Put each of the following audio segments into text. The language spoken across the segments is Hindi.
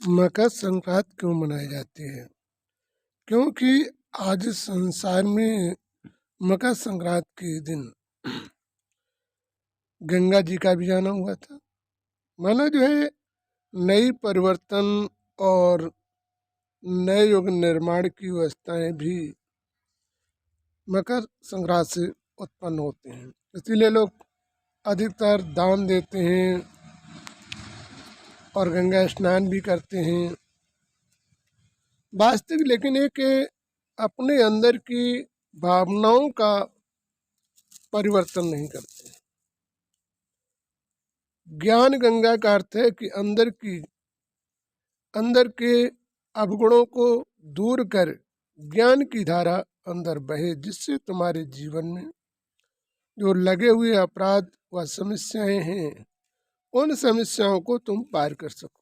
मकर संक्रांति क्यों मनाई जाती है? क्योंकि आज संसार में मकर संक्रांति के दिन गंगा जी का भी जाना हुआ था। माना जो है नई परिवर्तन और नए युग निर्माण की व्यवस्थाएं भी मकर संक्रांति से उत्पन्न होते हैं। इसीलिए लोग अधिकतर दान देते हैं और गंगा स्नान भी करते हैं। वास्तविक लेकिन एक अपने अंदर की भावनाओं का परिवर्तन नहीं करते। ज्ञान गंगा का अर्थ है कि अंदर के अवगुणों को दूर कर ज्ञान की धारा अंदर बहे, जिससे तुम्हारे जीवन में जो लगे हुए अपराध व समस्याएं हैं उन समस्याओं को तुम पार कर सको।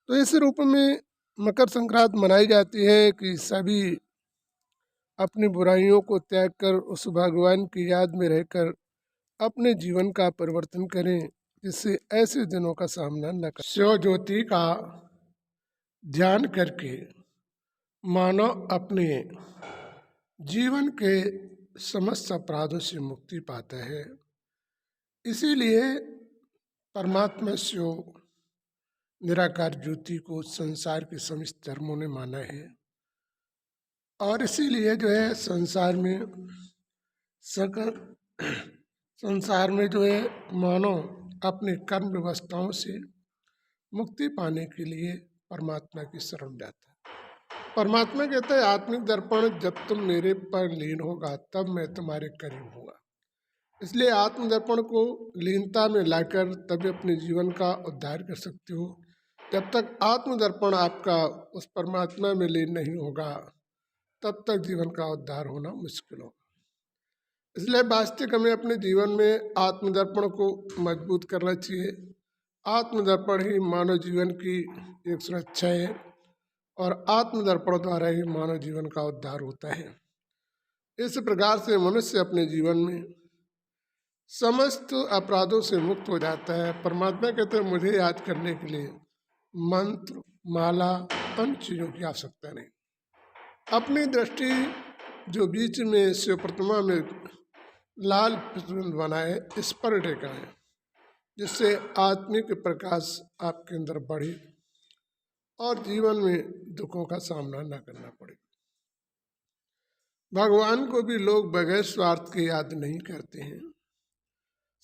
तो इस रूप में मकर संक्रांति मनाई जाती है कि सभी अपनी बुराइयों को त्याग कर उस भगवान की याद में रहकर अपने जीवन का परिवर्तन करें, जिससे ऐसे दिनों का सामना न करें। शिव ज्योति का ध्यान करके मानव अपने जीवन के समस्त अपराधों से मुक्ति पाता है। इसीलिए परमात्मा शिव निराकार ज्योति को संसार के समस्त धर्मों ने माना है। और इसीलिए जो है संसार में जो है मानव अपने कर्म व्यवस्थाओं से मुक्ति पाने के लिए परमात्मा की शरण जाता है। परमात्मा कहता है आत्मिक दर्पण जब तुम मेरे पर लीन होगा तब मैं तुम्हारे करीब होगा। इसलिए आत्मदर्पण को लीनता में लाकर तभी अपने जीवन का उद्धार कर सकते हो। जब तक आत्मदर्पण आपका उस परमात्मा में लीन नहीं होगा तब तक जीवन का उद्धार होना मुश्किल होगा। इसलिए वास्तविक हमें अपने जीवन में आत्मदर्पण को मजबूत करना चाहिए। आत्मदर्पण ही मानव जीवन की एक सुरक्षा है और आत्मदर्पण द्वारा ही मानव जीवन का उद्धार होता है। इस प्रकार से मनुष्य अपने जीवन में समस्त अपराधों से मुक्त हो जाता है। परमात्मा कहते हैं मुझे याद करने के लिए मंत्र, माला, अन्य चीज़ों की आवश्यकता नहीं। अपनी दृष्टि जो बीच में शिव प्रतिमा में लाल प्रतिबिंब बनाए इस पर टेका है, जिससे आत्मिक प्रकाश आपके अंदर बढ़े और जीवन में दुखों का सामना न करना पड़े। भगवान को भी लोग बगैर स्वार्थ के याद नहीं करते हैं।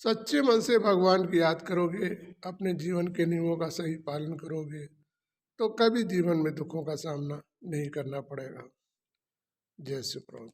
सच्चे मन से भगवान की याद करोगे, अपने जीवन के नियमों का सही पालन करोगे तो कभी जीवन में दुखों का सामना नहीं करना पड़ेगा। जय श्री प्रभु।